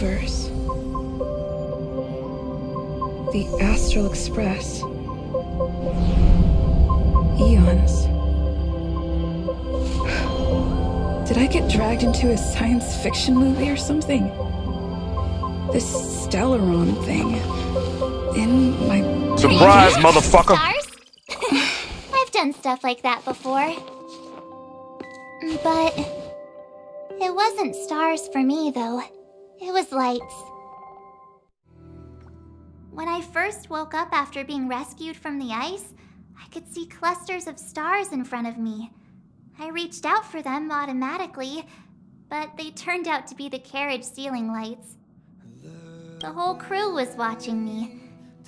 universe. The Astral Express. Eons. Did I get dragged into a science fiction movie or something? This Stellaron thing. In my... Surprise, motherfucker! Stars? I've done stuff like that before. But... it wasn't stars for me, though. It was lights. When I first woke up after being rescued from the ice, I could see clusters of stars in front of me. I reached out for them automatically, but they turned out to be the carriage ceiling lights. The whole crew was watching me.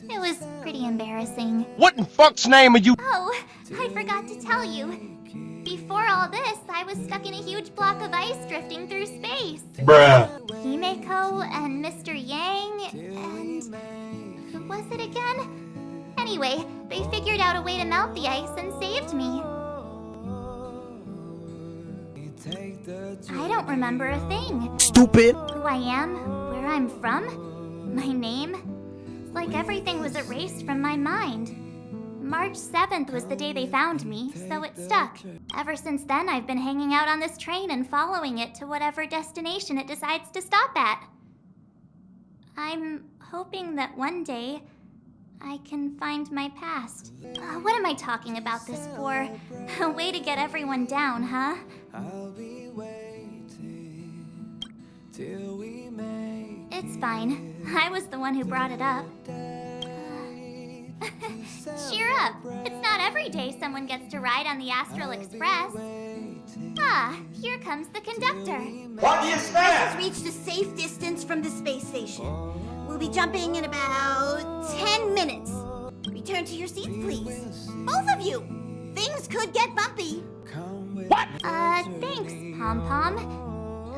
It was pretty embarrassing. What in fuck's name are you? Oh, I forgot to tell you. Before all this, I was stuck in a huge block of ice drifting through space. Bruh. Himeko and Mr. Yang and... who was it again? Anyway, they figured out a way to melt the ice and saved me. I don't remember a thing. Stupid. Who I am, where I'm from, my name. It's like everything was erased from my mind. March 7th was the day they found me, so it stuck. Ever since then, I've been hanging out on this train and following it to whatever destination it decides to stop at. I'm hoping that one day I can find my past. What am I talking about this for? A way to get everyone down, huh? It's fine. I was the one who brought it up. Cheer up! It's not every day someone gets to ride on the Astral Express. Ah, here comes the conductor. What do you expect? Has reached a safe distance from the space station. We'll be jumping in about 10 minutes. Return to your seats, please. Both of you! Things could get bumpy. What? Thanks, Pom-Pom.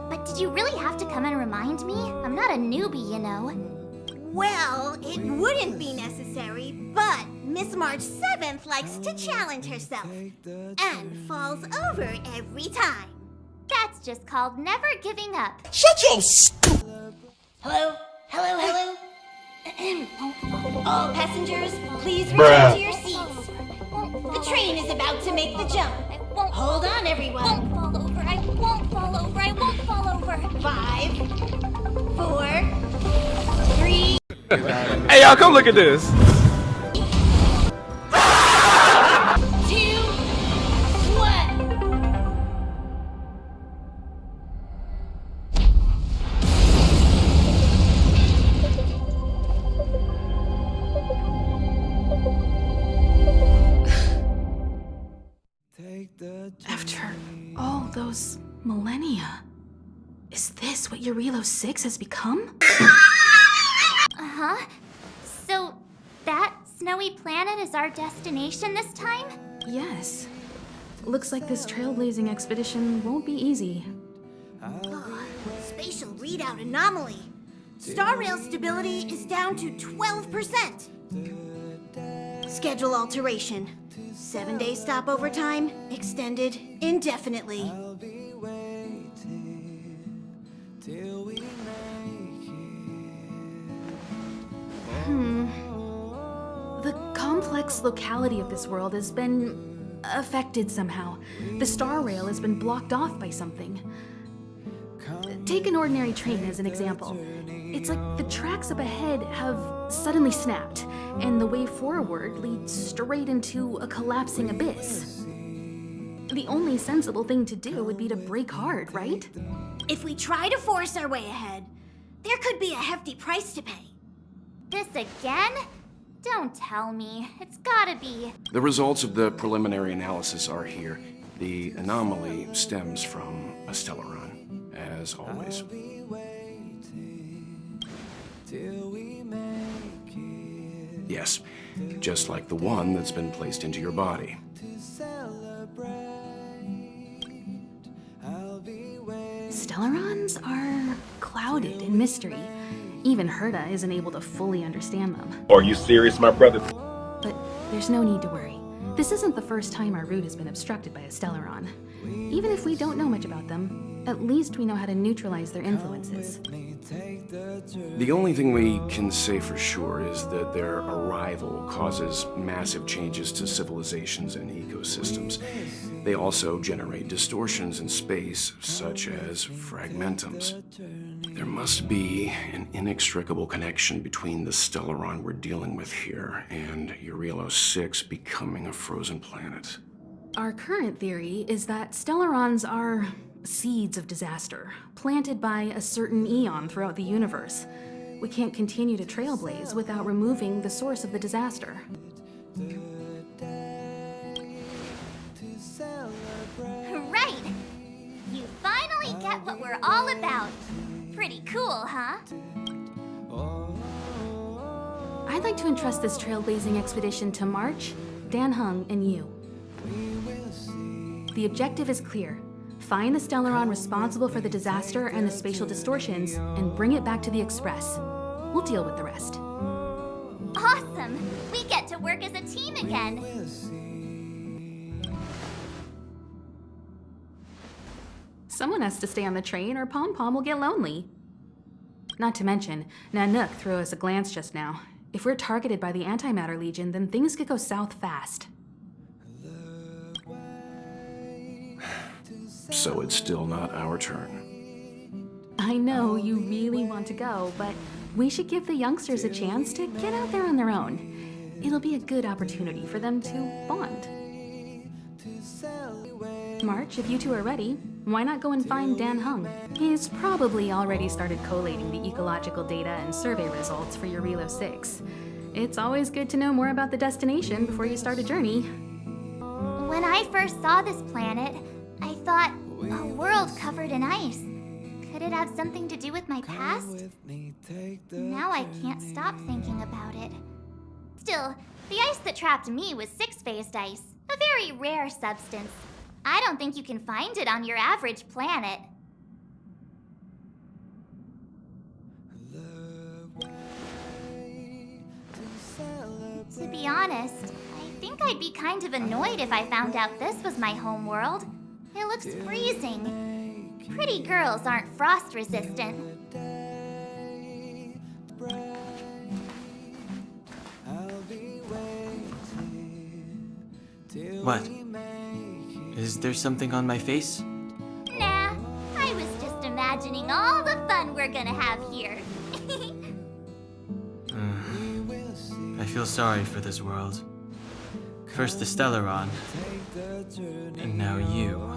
But did you really have to come and remind me? I'm not a newbie, you know. Well, it wouldn't be necessary, but Miss March 7th likes to challenge herself. And falls over every time. That's just called never giving up. Shut your stupid. Hello? Hello? All passengers, please return to your seats. The train is about to make the jump. Hold on, everyone. I won't fall over. I won't fall over. I won't fall over. 5, 4, 3. Hey, y'all, come look at this. 2, 1. After all those millennia, is this what Eurilo 6 has become? Uh-huh. So, that snowy planet is our destination this time? Yes. Looks like this trailblazing expedition won't be easy. Spatial readout anomaly. Star rail stability is down to 12%. Schedule alteration. 7-day stopover time extended indefinitely. The complex locality of this world has been affected somehow. The star rail has been blocked off by something. Take an ordinary train as an example. It's like the tracks up ahead have suddenly snapped, and the way forward leads straight into a collapsing abyss. The only sensible thing to do would be to brake hard, right? If we try to force our way ahead, there could be a hefty price to pay. This again? Don't tell me. It's gotta be. The results of the preliminary analysis are here. The anomaly stems from a Stellaron, as always. Yes, just like the one that's been placed into your body. Stellarons are clouded in mystery. Even Herta isn't able to fully understand them. Are you serious, my brother? But there's no need to worry. This isn't the first time our route has been obstructed by a Stellaron. Even if we don't know much about them, at least we know how to neutralize their influences. The only thing we can say for sure is that their arrival causes massive changes to civilizations and ecosystems. They also generate distortions in space, such as fragmentums. There must be an inextricable connection between the Stellaron we're dealing with here and Eurilo 6 becoming a frozen planet. Our current theory is that Stellarons are seeds of disaster, planted by a certain eon throughout the universe. We can't continue to trailblaze without removing the source of the disaster. Right! You finally get what we're all about. Pretty cool, huh? I'd like to entrust this trailblazing expedition to March, Dan Heng, and you. The objective is clear. Find the Stellaron responsible for the disaster and the spatial distortions, and bring it back to the Express. We'll deal with the rest. Awesome! We get to work as a team again. Someone has to stay on the train or Pom Pom will get lonely. Not to mention, Nanook threw us a glance just now. If we're targeted by the Antimatter Legion, then things could go south fast. So it's still not our turn. I know you really want to go, but we should give the youngsters a chance to get out there on their own. It'll be a good opportunity for them to bond. March, if you two are ready, why not go and find Dan Heng? He's probably already started collating the ecological data and survey results for Eurilo 6. It's always good to know more about the destination before you start a journey. When I first saw this planet, I thought, a world covered in ice. Could it have something to do with my past? Now I can't stop thinking about it. Still, the ice that trapped me was six-phased ice, a very rare substance. I don't think you can find it on your average planet. To be honest, I think I'd be kind of annoyed if I found out this was my home world. It looks freezing. Pretty girls aren't frost resistant. What? Is there something on my face? Nah, I was just imagining all the fun we're gonna have here. I feel sorry for this world. First the Stellaron, and now you.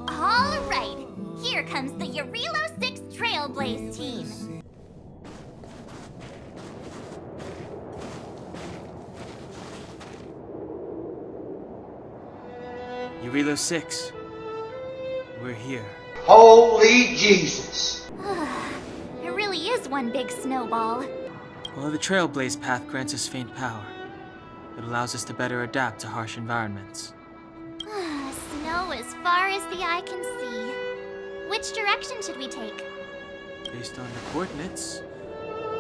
All right, here comes the Eurilo 6 Trailblaze team. Eurilo 6. We're here. Holy Jesus. It really is one big snowball. While the Trailblaze path grants us faint power, it allows us to better adapt to harsh environments. Snow as far as the eye can see. Which direction should we take? Based on the coordinates,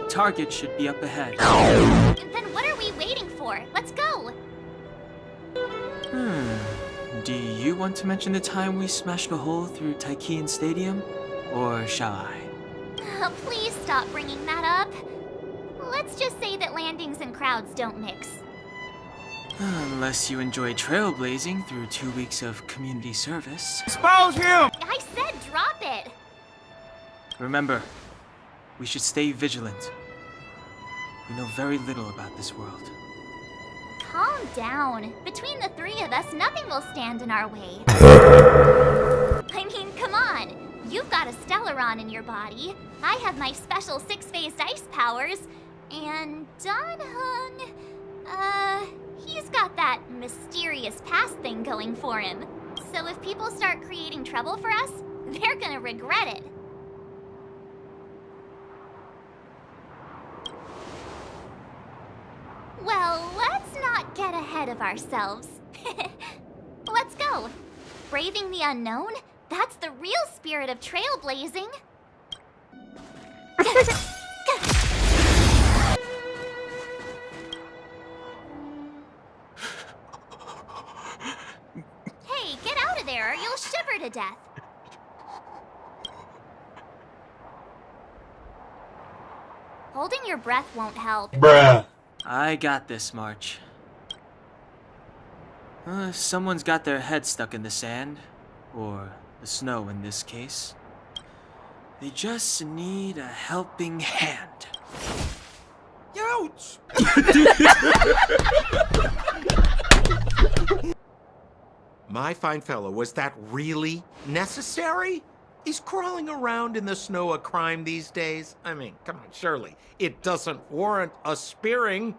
the target should be up ahead. Then what are we waiting for? Let's go! Do you want to mention the time we smashed a hole through Taikian Stadium? Or shall I? Please stop bringing that up. Let's just say that landings and crowds don't mix. Unless you enjoy trailblazing through 2 weeks of community service. Expose him! I said drop it! Remember, we should stay vigilant. We know very little about this world. Calm down. Between the three of us, nothing will stand in our way. I mean, come on. You've got a Stellaron in your body. I have my special six-phased ice powers. And Dan Heng, he's got that mysterious past thing going for him. So if people start creating trouble for us, they're gonna regret it. Well, let's not get ahead of ourselves. Let's go. Braving the unknown? That's the real spirit of trailblazing. there or you'll shiver to death. Holding your breath won't help. I got this, March. If someone's got their head stuck in the sand, or the snow in this case, they just need a helping hand. Ouch! My fine fellow, was that really necessary? Is crawling around in the snow a crime these days? I mean, come on, surely. It doesn't warrant a spearing.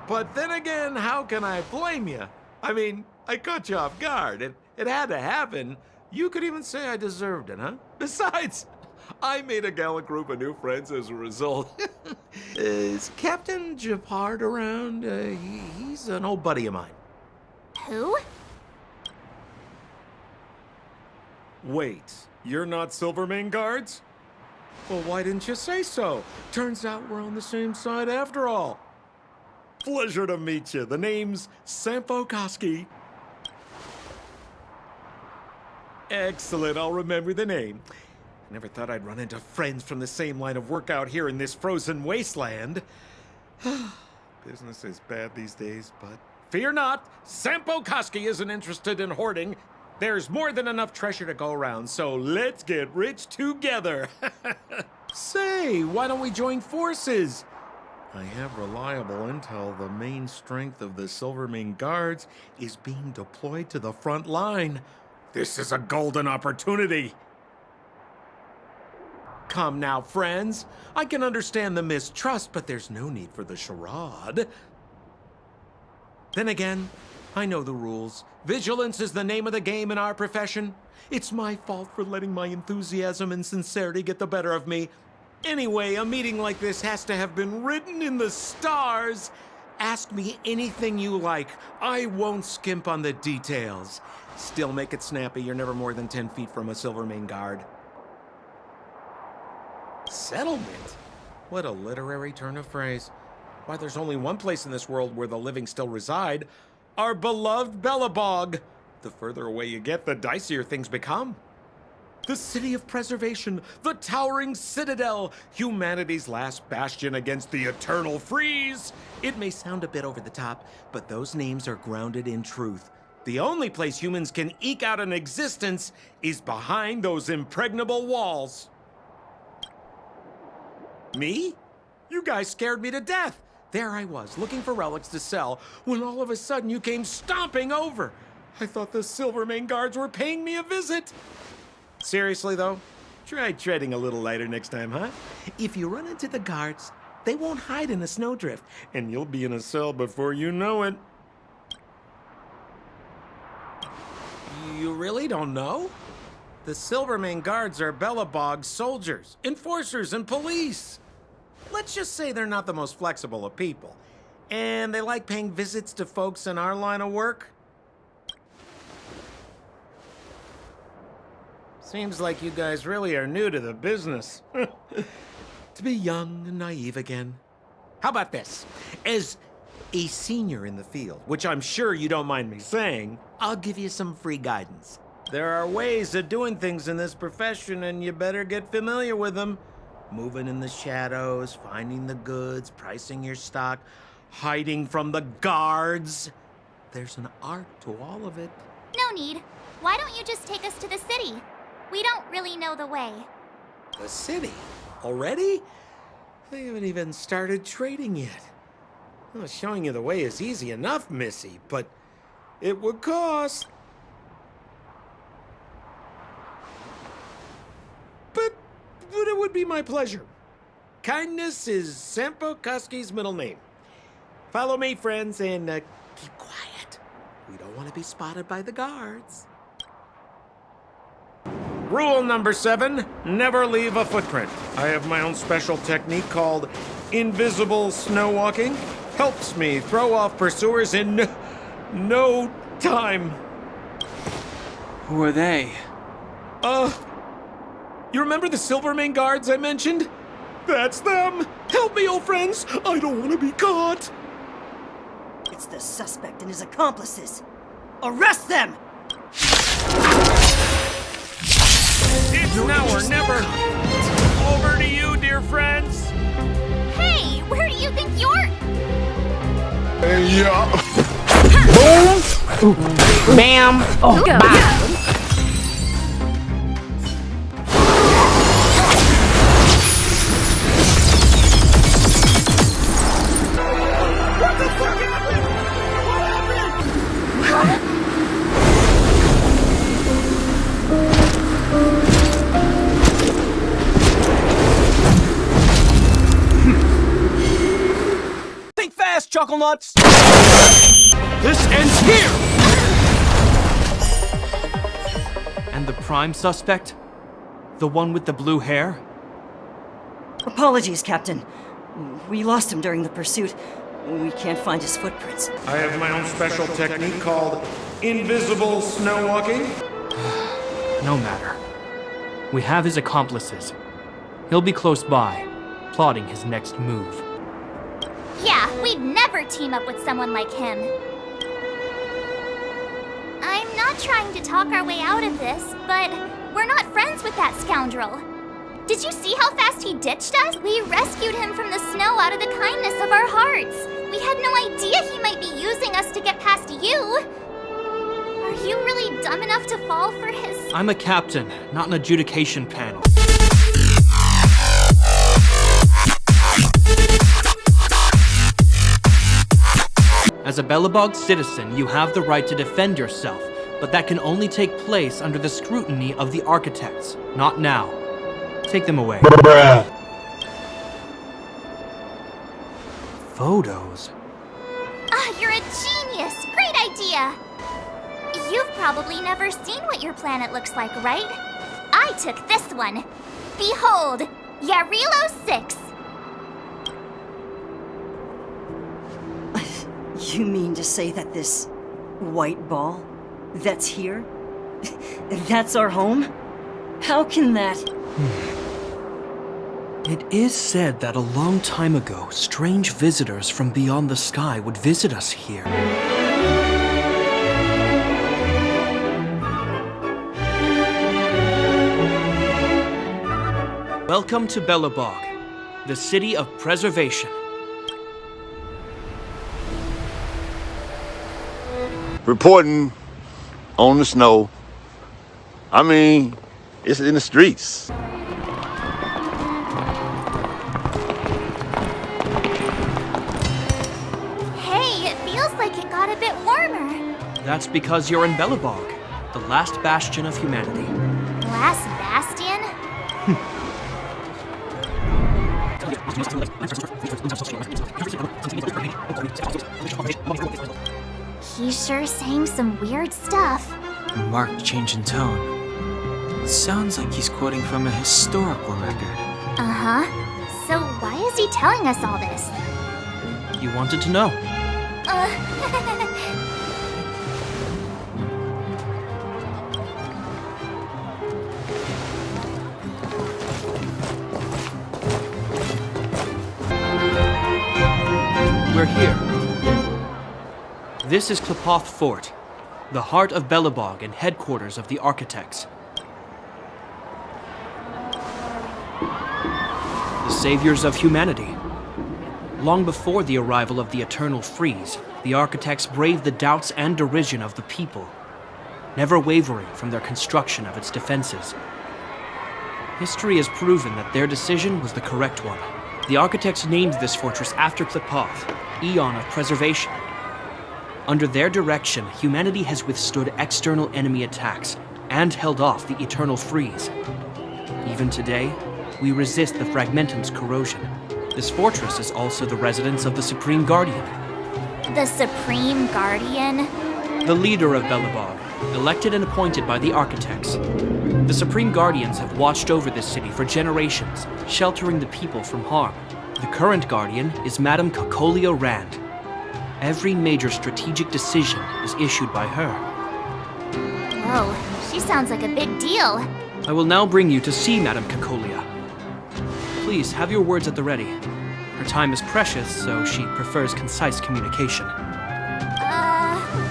But then again, how can I blame you? I mean, I caught you off guard. It had to happen. You could even say I deserved it, huh? Besides, I made a gallant group of new friends as a result. Is Captain Japard around? He's an old buddy of mine. Who? Wait, you're not Silvermane guards? Well, why didn't you say so? Turns out we're on the same side after all. Pleasure to meet you. The name's Sampo Koski. Excellent, I'll remember the name. Never thought I'd run into friends from the same line of work out here in this frozen wasteland. Business is bad these days, but fear not, Sampo Koski isn't interested in hoarding. There's more than enough treasure to go around, so let's get rich together. Say, why don't we join forces? I have reliable intel the main strength of the Silvermane guards is being deployed to the front line. This is a golden opportunity. Come now, friends. I can understand the mistrust, but there's no need for the charade. Then again, I know the rules. Vigilance is the name of the game in our profession. It's my fault for letting my enthusiasm and sincerity get the better of me. Anyway, a meeting like this has to have been written in the stars. Ask me anything you like. I won't skimp on the details. Still make it snappy. You're never more than 10 feet from a Silvermane guard. Settlement? What a literary turn of phrase. Why, there's only one place in this world where the living still reside. Our beloved Bellabog. The further away you get, the dicier things become. The city of preservation, the towering citadel, humanity's last bastion against the eternal freeze. It may sound a bit over the top, but those names are grounded in truth. The only place humans can eke out an existence is behind those impregnable walls. Me? You guys scared me to death. There I was, looking for relics to sell, when all of a sudden you came stomping over. I thought the Silvermane guards were paying me a visit. Seriously, though, try treading a little lighter next time, huh? If you run into the guards, they won't hide in a snowdrift, and you'll be in a cell before you know it. You really don't know? The Silvermane guards are Bellabog's soldiers, enforcers, and police. Let's just say they're not the most flexible of people, and they like paying visits to folks in our line of work. Seems like you guys really are new to the business. To be young and naive again. How about this? As a senior in the field, which I'm sure you don't mind me saying, I'll give you some free guidance. There are ways of doing things in this profession, and you better get familiar with them. Moving in the shadows, finding the goods, pricing your stock, hiding from the guards. There's an art to all of it. No need. Why don't you just take us to the city? We don't really know the way. The city? Already? They haven't even started trading yet. Well, showing you the way is easy enough, Missy, but it would cost. But it would be my pleasure. Kindness is Sampo Koski's middle name. Follow me, friends, and keep quiet. We don't want to be spotted by the guards. Rule number 7, never leave a footprint. I have my own special technique called invisible snow walking. Helps me throw off pursuers in no time. Who are they? You remember the Silvermane guards I mentioned? That's them! Help me, old friends! I don't want to be caught! It's the suspect and his accomplices. Arrest them! It's now or never. Over to you, dear friends. Hey, where do you think you're? Bam! Oh, bye. Think fast, Chuckle Nuts! This ends here. And the prime suspect? The one with the blue hair? Apologies, Captain. We lost him during the pursuit. We can't find his footprints. I have my own special technique called invisible snow walking. No matter. We have his accomplices. He'll be close by, plotting his next move. Yeah, we'd never team up with someone like him. I'm not trying to talk our way out of this, but we're not friends with that scoundrel. Did you see how fast he ditched us? We rescued him from the snow out of the kindness of our hearts. We had no idea he might be using us to get past you. Are you really dumb enough to fall for his... I'm a captain, not an adjudication panel. As a Belobog citizen, you have the right to defend yourself, but that can only take place under the scrutiny of the architects, not now. Take them away. Photos? Ah, you're a genius! Great idea! You've probably never seen what your planet looks like, right? I took this one. Behold, Yarilo 6. You mean to say that this white ball that's here, that's our home? How can that... It is said that a long time ago, strange visitors from beyond the sky would visit us here. Welcome to Belobog, the city of preservation. Reporting on the snow. I mean, it's in the streets. Hey, it feels like it got a bit warmer. That's because you're in Belobog, the last bastion of humanity. Last bastion? He's sure saying some weird stuff. Marked change in tone. It sounds like he's quoting from a historical record. Uh-huh. So why is he telling us all this? You wanted to know. We're here. This is Klepoth Fort, the heart of Belobog and headquarters of the architects. The saviors of humanity. Long before the arrival of the Eternal Freeze, the architects braved the doubts and derision of the people, never wavering from their construction of its defenses. History has proven that their decision was the correct one. The architects named this fortress after Klepoth, Eon of Preservation. Under their direction, humanity has withstood external enemy attacks and held off the Eternal Freeze. Even today, we resist the Fragmentum's corrosion. This fortress is also the residence of the Supreme Guardian. The Supreme Guardian? The leader of Belobog, elected and appointed by the architects. The Supreme Guardians have watched over this city for generations, sheltering the people from harm. The current Guardian is Madame Kakolia Rand. Every major strategic decision is issued by her. Whoa, she sounds like a big deal. I will now bring you to see Madame Kakolia. please have your words at the ready. Her time is precious, so she prefers concise communication.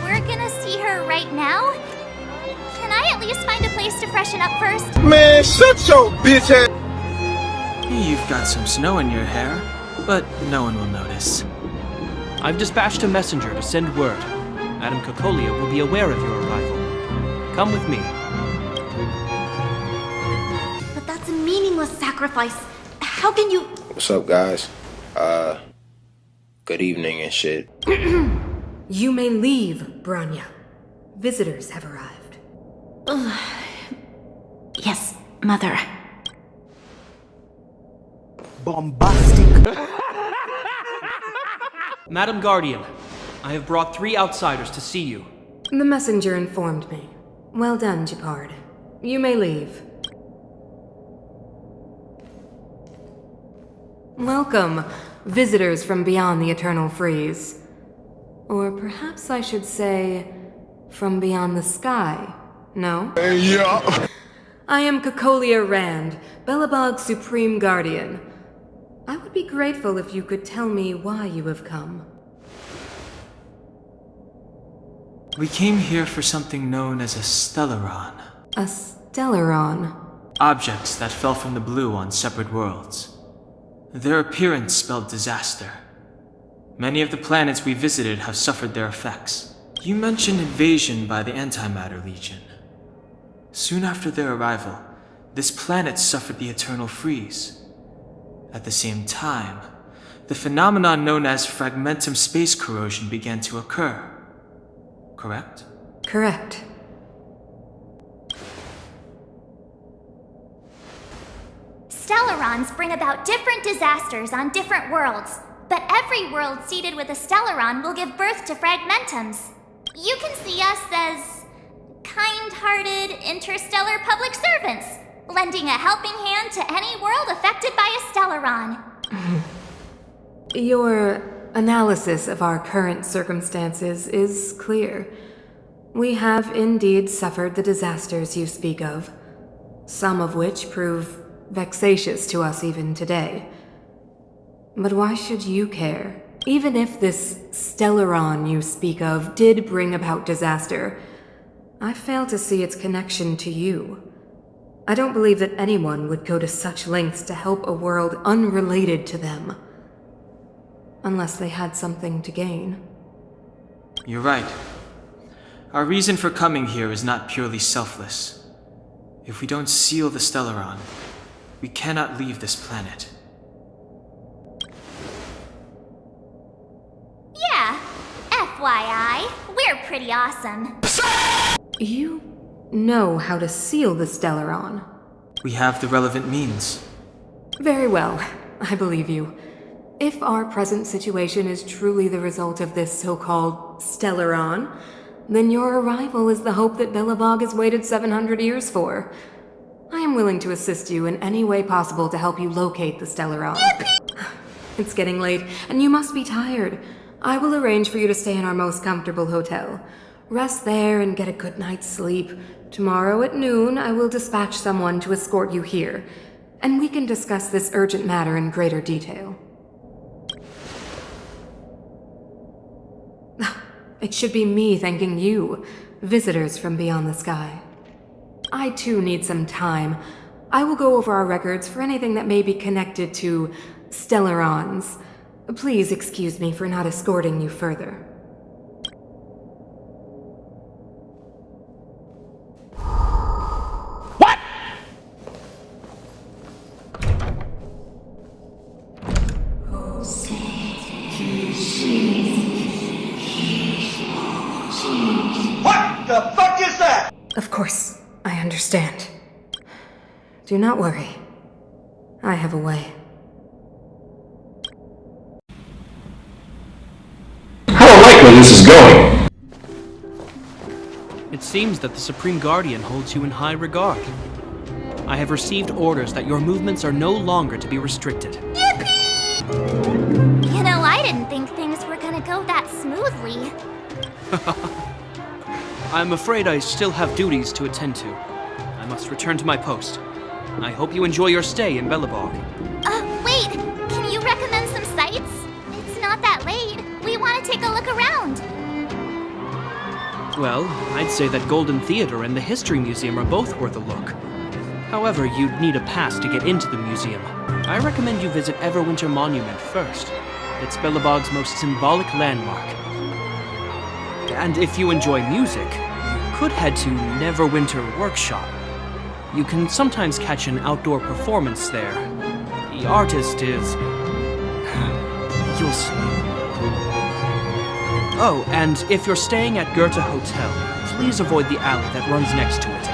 We're gonna see her right now? Can I at least find a place to freshen up first? Man, shut your bitch ass. You've got some snow in your hair, but no one will notice. I've dispatched a messenger to send word. Madame Cocolia will be aware of your arrival. Come with me. But that's a meaningless sacrifice. How can you... What's up, guys? Good evening and shit. You may leave, Branya. Visitors have arrived. Yes, Mother. Bombastic. Madam Guardian, I have brought 3 outsiders to see you. The messenger informed me. Well done, Gepard. You may leave. Welcome, visitors from beyond the Eternal Freeze. Or perhaps I should say, from beyond the sky, no? Yeah. I am Cocolia Rand, Belobog's Supreme Guardian. I would be grateful if you could tell me why you have come. We came here for something known as a Stellaron. A Stellaron? Objects that fell from the blue on separate worlds. Their appearance spelled disaster. Many of the planets we visited have suffered their effects. You mentioned invasion by the Antimatter Legion. Soon after their arrival, this planet suffered the Eternal Freeze. At the same time, the phenomenon known as fragmentum space corrosion began to occur. Correct? Correct. Stellarons bring about different disasters on different worlds, but every world seeded with a Stellaron will give birth to fragmentums. You can see us as kind-hearted interstellar public servants, lending a helping hand to any world affected by a Stellaron. Your analysis of our current circumstances is clear. We have indeed suffered the disasters you speak of, some of which prove vexatious to us even today. But why should you care? Even if this Stellaron you speak of did bring about disaster, I fail to see its connection to you. I don't believe that anyone would go to such lengths to help a world unrelated to them. Unless they had something to gain. You're right. Our reason for coming here is not purely selfless. If we don't seal the Stellaron, we cannot leave this planet. Yeah, FYI, we're pretty awesome. You know how to seal the Stellaron. We have the relevant means. Very well, I believe you. If our present situation is truly the result of this so-called Stellaron, then your arrival is the hope that Belobog has waited 700 years for. I am willing to assist you in any way possible to help you locate the Stellaron. It's getting late, and you must be tired. I will arrange for you to stay in our most comfortable hotel. Rest there and get a good night's sleep. Tomorrow at noon, I will dispatch someone to escort you here, and we can discuss this urgent matter in greater detail. It should be me thanking you, visitors from beyond the sky. I too need some time. I will go over our records for anything that may be connected to Stellarons. Please excuse me for not escorting you further. What the fuck is that? Of course, I understand. Do not worry. I have a way. I don't like where this is going. It seems that the Supreme Guardian holds you in high regard. I have received orders that your movements are no longer to be restricted. You know, I didn't think things were gonna go that smoothly. I'm afraid I still have duties to attend to. I must return to my post. I hope you enjoy your stay in Belobog. Wait, can you recommend some sites? It's not that late. We want to take a look around. Well, I'd say that Golden Theater and the History Museum are both worth a look. However, you'd need a pass to get into the museum. I recommend you visit Everwinter Monument first. It's Belobog's most symbolic landmark. And if you enjoy music, you could head to Neverwinter Workshop. You can sometimes catch an outdoor performance there. The artist is... you'll see. Oh, and if you're staying at Goethe Hotel, please avoid the alley that runs next to it.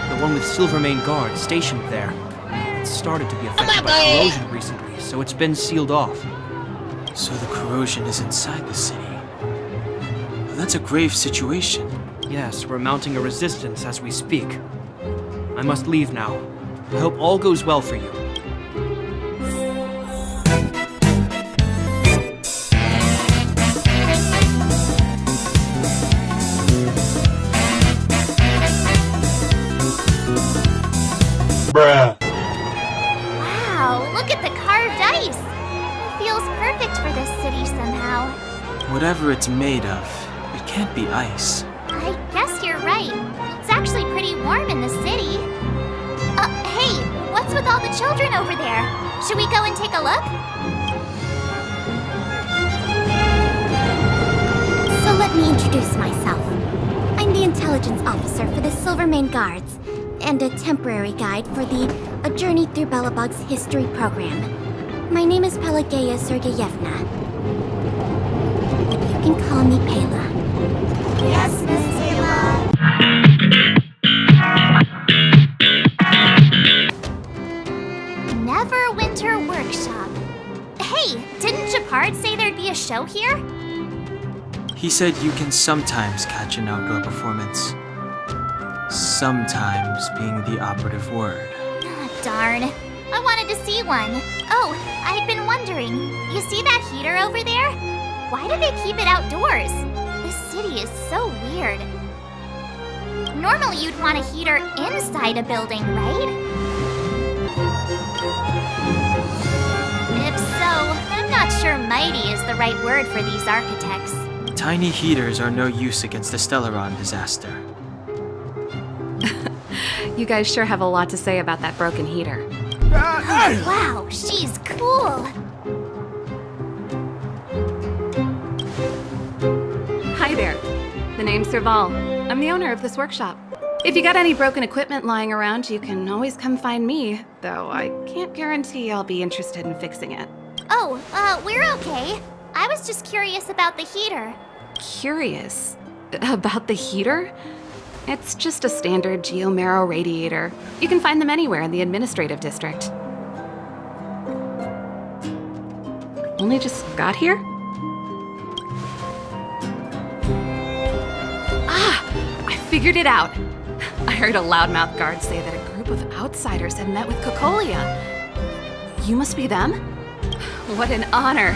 The one with Silvermane guards stationed there. It started to be affected by corrosion recently, so it's been sealed off. So the corrosion is inside the city. That's a grave situation. Yes, we're mounting a resistance as we speak. I must leave now. I hope all goes well for you. Bruh. Wow, look at the carved ice. It feels perfect for this city somehow. Whatever it's made of, it can't be ice. I guess you're right. It's actually pretty warm in the city. Hey, what's with all the children over there? Should we go and take a look? So let me introduce myself. I'm the intelligence officer for the Silvermane Guards, and a temporary guide for the A Journey Through Belobog's History program. My name is Pelageya Sergeyevna. You can call me Pela. Yes, Miss Pela. Neverwinter Workshop. Hey, didn't Shepard say there'd be a show here? He said you can sometimes catch an outdoor performance. Sometimes being the operative word. Ah, darn. I wanted to see one. Oh, I'd been wondering. You see that heater over there? Why do they keep it outdoors? This city is so weird. Normally you'd want a heater inside a building, right? If so, I'm not sure mighty is the right word for these architects. Tiny heaters are no use against the Stellaron disaster. You guys sure have a lot to say about that broken heater. Oh, wow, she's cool. Hi there. The name's Serval. I'm the owner of this workshop. If you got any broken equipment lying around, you can always come find me, though I can't guarantee I'll be interested in fixing it. Oh, we're okay. I was just curious about the heater. Curious? About the heater? It's just a standard geomarrow radiator. You can find them anywhere in the administrative district. Only just got here? Ah! I figured it out! I heard a loudmouth guard say that a group of outsiders had met with Cocolia. You must be them? What an honor!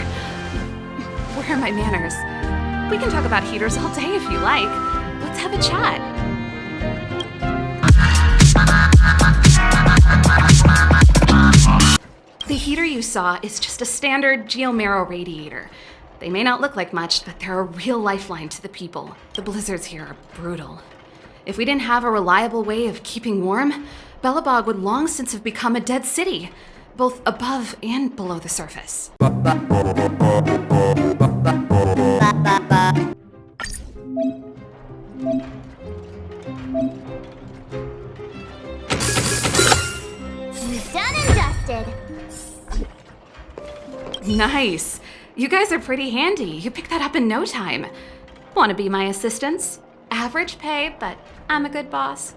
Where are my manners? We can talk about heaters all day if you like. Let's have a chat. The heater you saw is just a standard geomarrow radiator. They may not look like much, but they're a real lifeline to the people. The blizzards here are brutal. If we didn't have a reliable way of keeping warm, Belobog would long since have become a dead city, both above and below the surface. Done and dusted. Nice. You guys are pretty handy. You picked that up in no time. Want to be my assistants? Average pay, but I'm a good boss.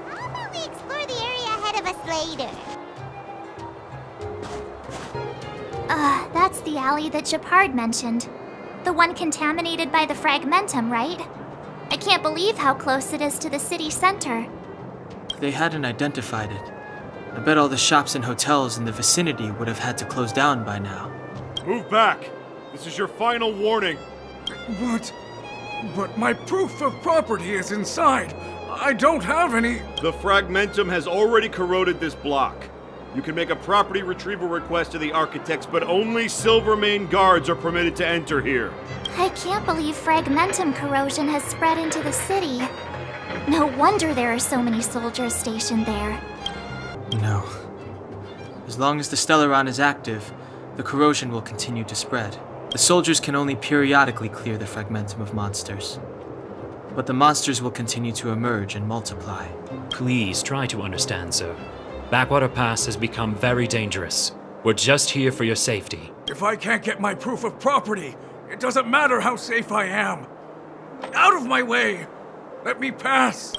How about we explore the area ahead of us later? That's the alley that Shepard mentioned. The one contaminated by the fragmentum, right? I can't believe how close it is to the city center. They hadn't identified it. I bet all the shops and hotels in the vicinity would have had to close down by now. Move back! This is your final warning. But my proof of property is inside. I don't have any. The fragmentum has already corroded this block. You can make a property retrieval request to the architects, but only Silvermane guards are permitted to enter here. I can't believe fragmentum corrosion has spread into the city. No wonder there are so many soldiers stationed there. No. As long as the Stellaron is active, the corrosion will continue to spread. The soldiers can only periodically clear the fragmentum of monsters. But the monsters will continue to emerge and multiply. Please try to understand, sir. Backwater Pass has become very dangerous. We're just here for your safety. If I can't get my proof of property, it doesn't matter how safe I am. Out of my way! Let me pass!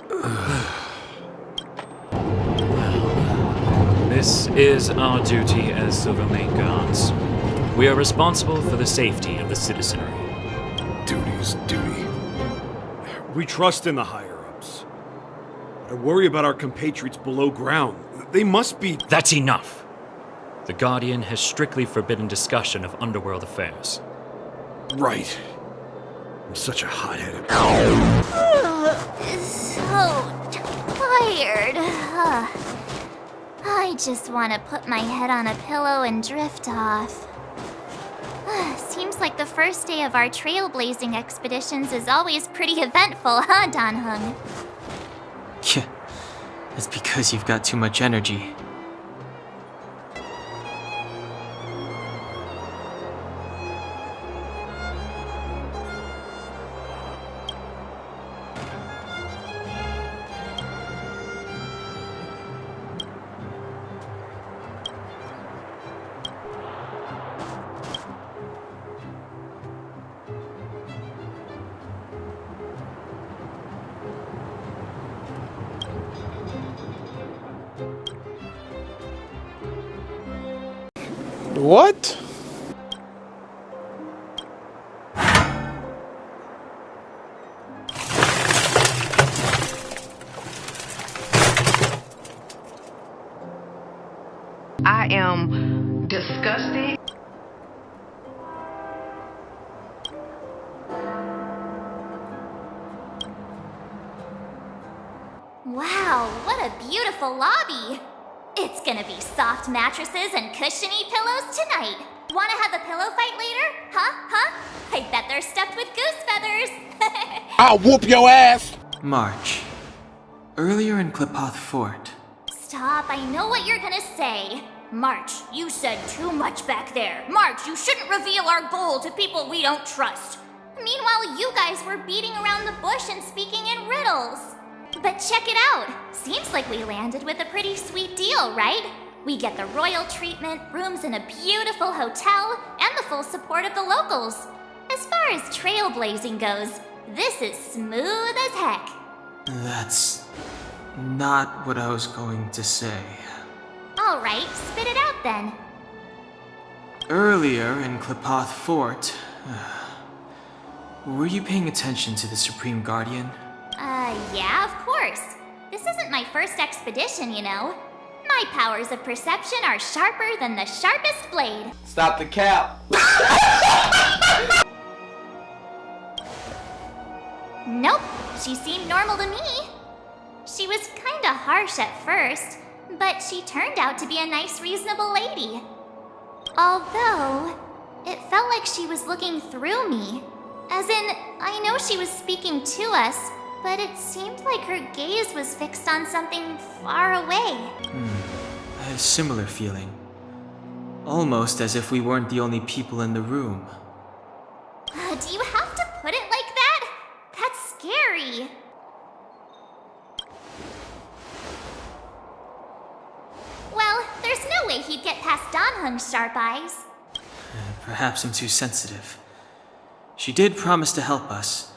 This is our duty as Silvermane guards. We are responsible for the safety of the citizenry. Duty is duty. We trust in the higher-ups. I worry about our compatriots below ground. They must be... That's enough! The Guardian has strictly forbidden discussion of underworld affairs. Right. I'm such a hot-headed... So tired. I just want to put my head on a pillow and drift off. Seems like the first day of our trailblazing expeditions is always pretty eventful, huh, Dan Hung? Yeah, it's because you've got too much energy. What? I am disgusted. Wow, what a beautiful lobby! It's gonna be soft mattresses and cushiony pillows tonight. Wanna have a pillow fight later? Huh? I bet they're stuffed with goose feathers. I'll whoop your ass! March. Earlier in Klipoth Fort. Stop, I know what you're gonna say. March, you said too much back there. March, you shouldn't reveal our goal to people we don't trust. Meanwhile, you guys were beating around the bush and speaking in riddles. But check it out. Seems like we landed with a pretty sweet deal, right? We get the royal treatment, rooms in a beautiful hotel, and the full support of the locals. As far as trailblazing goes, this is smooth as heck. That's not what I was going to say. All right, spit it out then. Earlier in Klipoth Fort, were you paying attention to the Supreme Guardian? Yeah, of course. This isn't my first expedition, you know. My powers of perception are sharper than the sharpest blade. Stop the cap. Nope, she seemed normal to me. She was kinda harsh at first, but she turned out to be a nice, reasonable lady. Although, it felt like she was looking through me. As in, I know she was speaking to us, but it seemed like her gaze was fixed on something far away. I had a similar feeling. Almost as if we weren't the only people in the room. Do you have to put it like that? That's scary. Well, there's no way he'd get past Dan Hung's sharp eyes. Perhaps I'm too sensitive. She did promise to help us.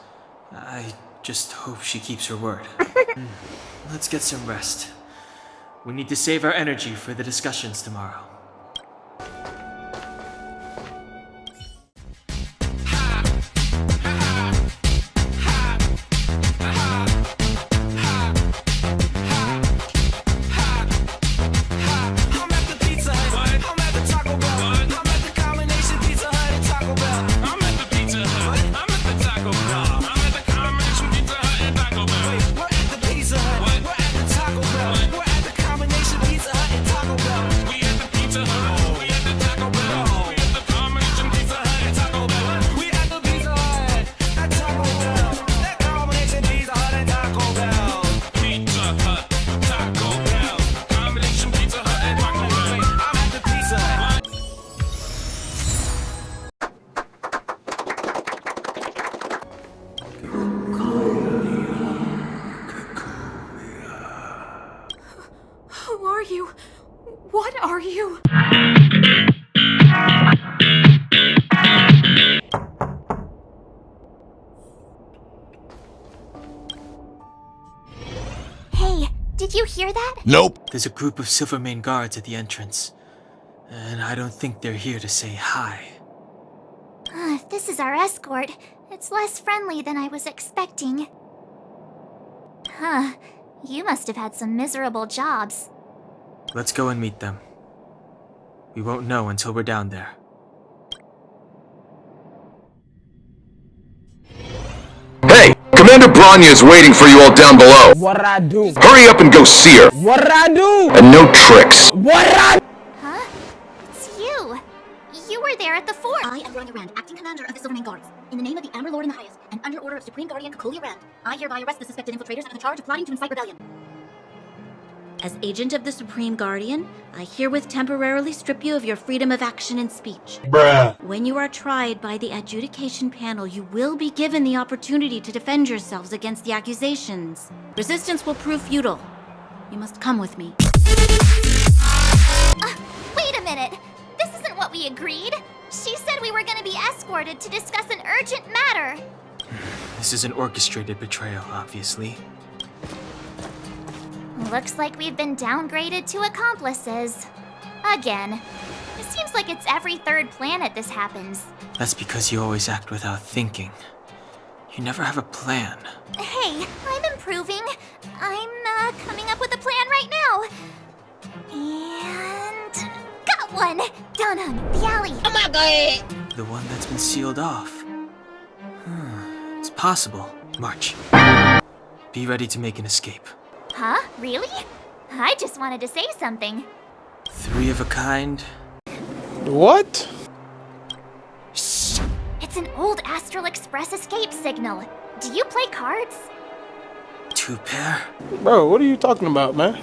I just hope she keeps her word. Let's get some rest. We need to save our energy for the discussions tomorrow. Pizza Did you hear that? Nope. There's a group of Silvermane guards at the entrance, and I don't think they're here to say hi. If this is our escort, it's less friendly than I was expecting. Huh. You must have had some miserable jobs. Let's go and meet them. We won't know until we're down there. Hey, Commander Branya is waiting for you all down below. What'd I do? Hurry up and go see her. What'd I do? And no tricks. Huh? It's you. You were there at the fort. I am Branya Rand, acting commander of the Silvermane Guards. In the name of the Amber Lord in the Highest, and under order of Supreme Guardian Kukulia Rand, I hereby arrest the suspected infiltrators under the charge of plotting to incite rebellion. As agent of the Supreme Guardian, I herewith temporarily strip you of your freedom of action and speech. Bruh. When you are tried by the adjudication panel, you will be given the opportunity to defend yourselves against the accusations. Resistance will prove futile. You must come with me. Wait a minute. This isn't what we agreed. She said we were going to be escorted to discuss an urgent matter. This is an orchestrated betrayal, obviously. Looks like we've been downgraded to accomplices. Again. It seems like it's every third planet this happens. That's because you always act without thinking. You never have a plan. Hey, I'm improving. I'm coming up with a plan right now. And got one! Down on the alley. Oh my god! The one that's been sealed off. It's possible. March. Be ready to make an escape. Huh? Really? I just wanted to say something. 3 of a kind. What? Shh! It's an old Astral Express escape signal. Do you play cards? 2 pair? Bro, what are you talking about, man?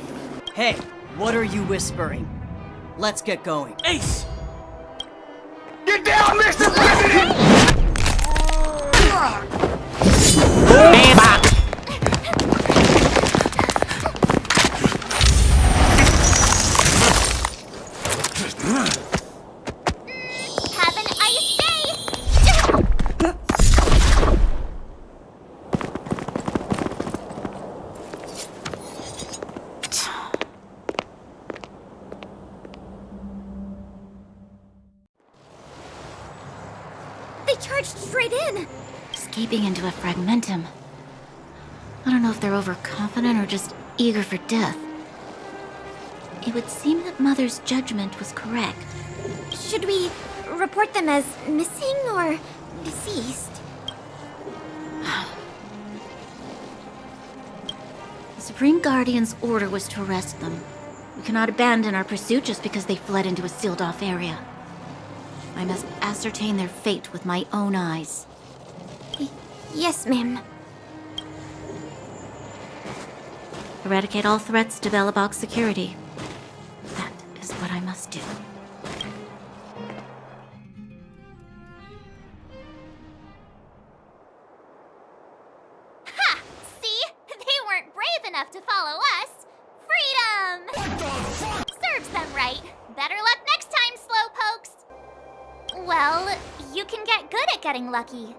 Hey, what are you whispering? Let's get going. Ace! Get down, Mr. President! Have an ice day! They charged straight in! Escaping into a fragmentum. I don't know if they're overconfident or just eager for death. It would seem that Mother's judgment was correct. Should we report them as missing or deceased? The Supreme Guardian's order was to arrest them. We cannot abandon our pursuit just because they fled into a sealed-off area. I must ascertain their fate with my own eyes. Yes, ma'am. Eradicate all threats to Belobog's security. That is what I must do. Ha! See? They weren't brave enough to follow us. Freedom! What the fuck? Serves them right. Better luck next time, slowpokes. Well, you can get good at getting lucky.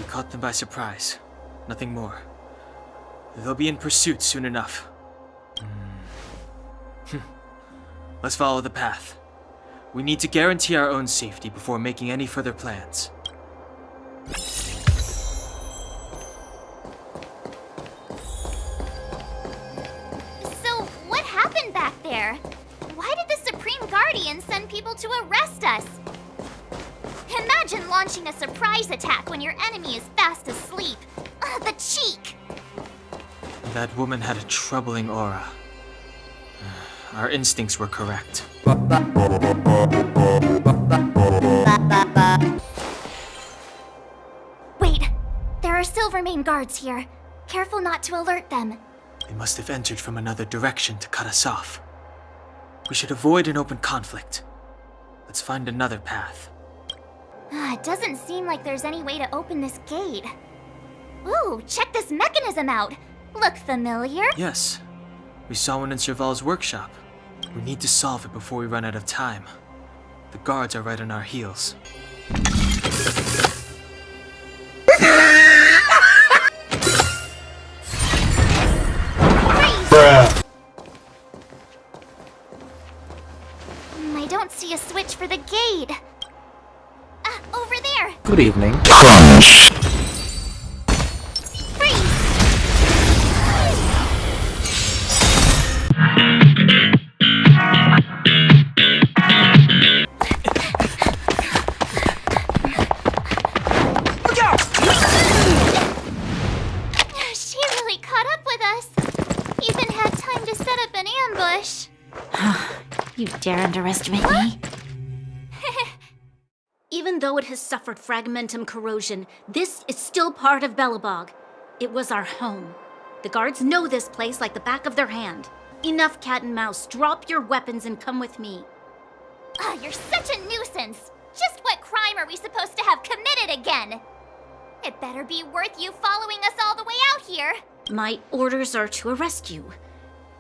We caught them by surprise. Nothing more. They'll be in pursuit soon enough. Let's follow the path. We need to guarantee our own safety before making any further plans. So, what happened back there? Why did the Supreme Guardian send people to arrest us? Imagine launching a surprise attack when your enemy is fast asleep. The cheek! That woman had a troubling aura. Our instincts were correct. Wait! There are Silvermane guards here. Careful not to alert them. They must have entered from another direction to cut us off. We should avoid an open conflict. Let's find another path. It doesn't seem like there's any way to open this gate. Ooh, check this mechanism out! Look familiar? Yes. We saw one in Serval's workshop. We need to solve it before we run out of time. The guards are right on our heels. Good evening. She really caught up with us. Even had time to set up an ambush. You dare underestimate me? Even though it has suffered fragmentum corrosion, this is still part of Belobog. It was our home. The guards know this place like the back of their hand. Enough cat and mouse. Drop your weapons and come with me. Ah, you're such a nuisance. Just what crime are we supposed to have committed again? It better be worth you following us all the way out here. My orders are to arrest you.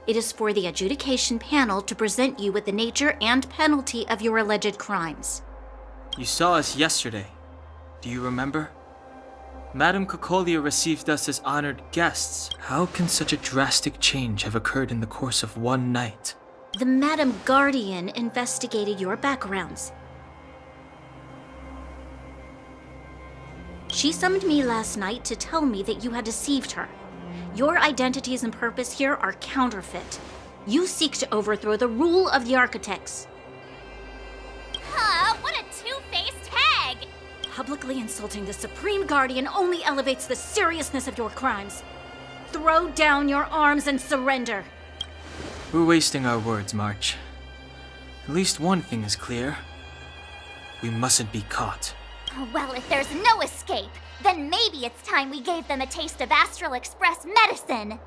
It is for the adjudication panel to present you with the nature and penalty of your alleged crimes. You saw us yesterday. Do you remember? Madame Cocolia received us as honored guests. How can such a drastic change have occurred in the course of one night? The Madam Guardian investigated your backgrounds. She summoned me last night to tell me that you had deceived her. Your identities and purpose here are counterfeit. You seek to overthrow the rule of the Architects. What a two-faced hag! Publicly insulting the Supreme Guardian only elevates the seriousness of your crimes. Throw down your arms and surrender. We're wasting our words, March. At least one thing is clear. We mustn't be caught. Well, if there's no escape, then maybe it's time we gave them a taste of Astral Express medicine.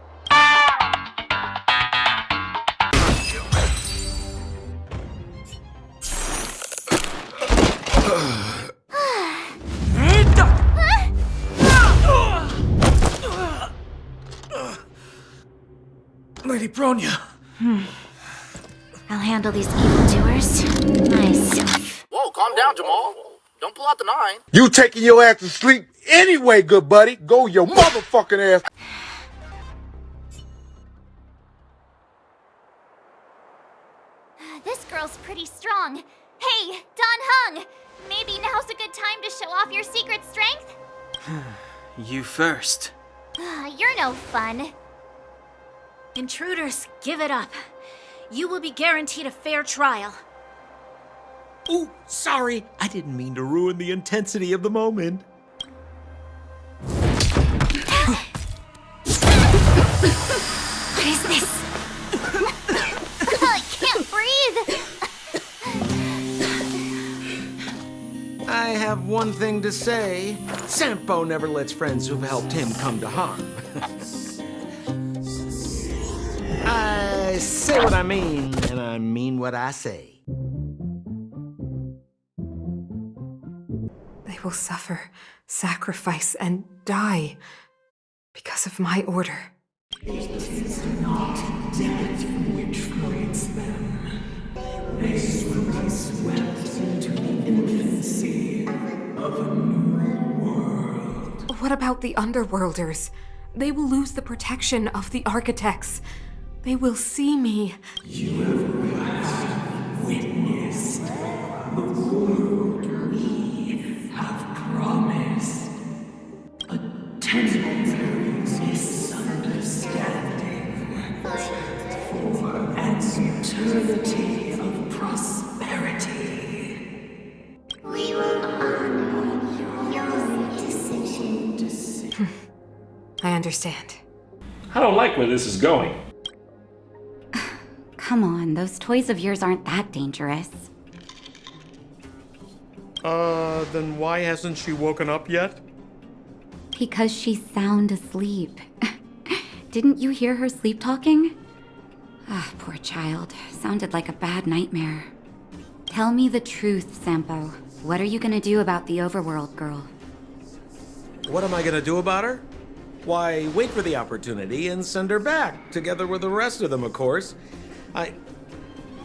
Lady Bronya. I'll handle these evildoers myself. Whoa, calm down, Jamal. Don't pull out the 9. You taking your ass to sleep anyway, good buddy. Go your motherfucking ass. This girl's pretty strong. Hey, Don Hung! Maybe now's a good time to show off your secret strength? You first. You're no fun. Intruders, give it up. You will be guaranteed a fair trial. Ooh, sorry. I didn't mean to ruin the intensity of the moment. What is this? I can't breathe! I have one thing to say. Sampo never lets friends who've helped him come to harm. I say what I mean, and I mean what I say. They will suffer, sacrifice, and die because of my order. It is not death which creates them. They will be swept into the infancy of a new world. What about the Underworlders? They will lose the protection of the Architects. They will see me. You have witnessed the world we have promised. A temporary misunderstanding for an eternity of prosperity. We will honor your decision. I understand. I don't like where this is going. Come on, those toys of yours aren't that dangerous. Then why hasn't she woken up yet? Because she's sound asleep. Didn't you hear her sleep talking? Ah, poor child. Sounded like a bad nightmare. Tell me the truth, Sampo. What are you gonna do about the overworld girl? What am I gonna do about her? Why, wait for the opportunity and send her back, together with the rest of them, of course.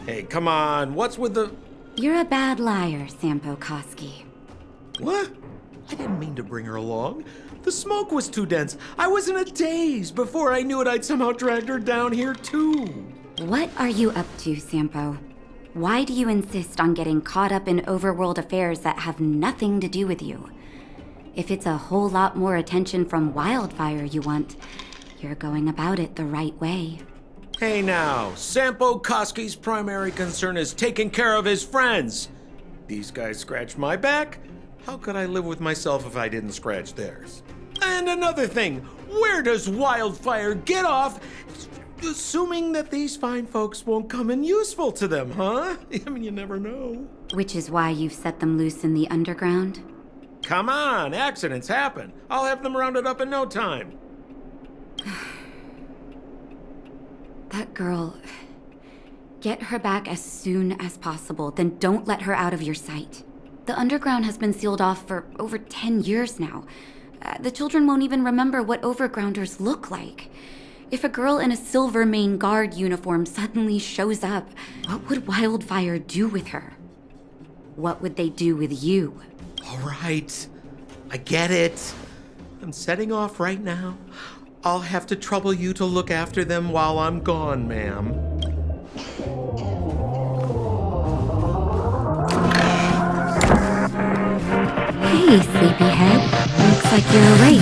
Hey, come on, what's with the... You're a bad liar, Sampo Koski. What? I didn't mean to bring her along. The smoke was too dense. I was in a daze. Before I knew it, I'd somehow dragged her down here, too. What are you up to, Sampo? Why do you insist on getting caught up in overworld affairs that have nothing to do with you? If it's a whole lot more attention from Wildfire you want, you're going about it the right way. Hey now, Sampo Koski's primary concern is taking care of his friends. These guys scratched my back. How could I live with myself if I didn't scratch theirs? And another thing, where does Wildfire get off assuming that these fine folks won't come in useful to them, huh? I mean, you never know. Which is why you've set them loose in the underground? Come on, accidents happen. I'll have them rounded up in no time. That girl... Get her back as soon as possible, then don't let her out of your sight. The underground has been sealed off for over 10 years now. The children won't even remember what overgrounders look like. If a girl in a Silvermane Guard uniform suddenly shows up, what would Wildfire do with her? What would they do with you? All right, I get it. I'm setting off right now. I'll have to trouble you to look after them while I'm gone, ma'am. Hey, sleepyhead. Looks like you're awake.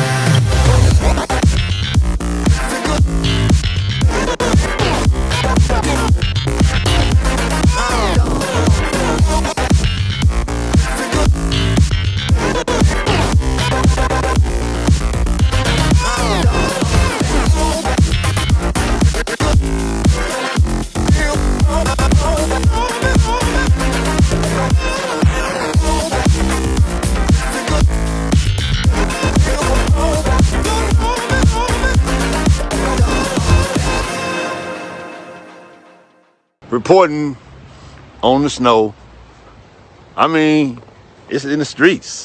Reporting on the snow. I mean, it's in the streets.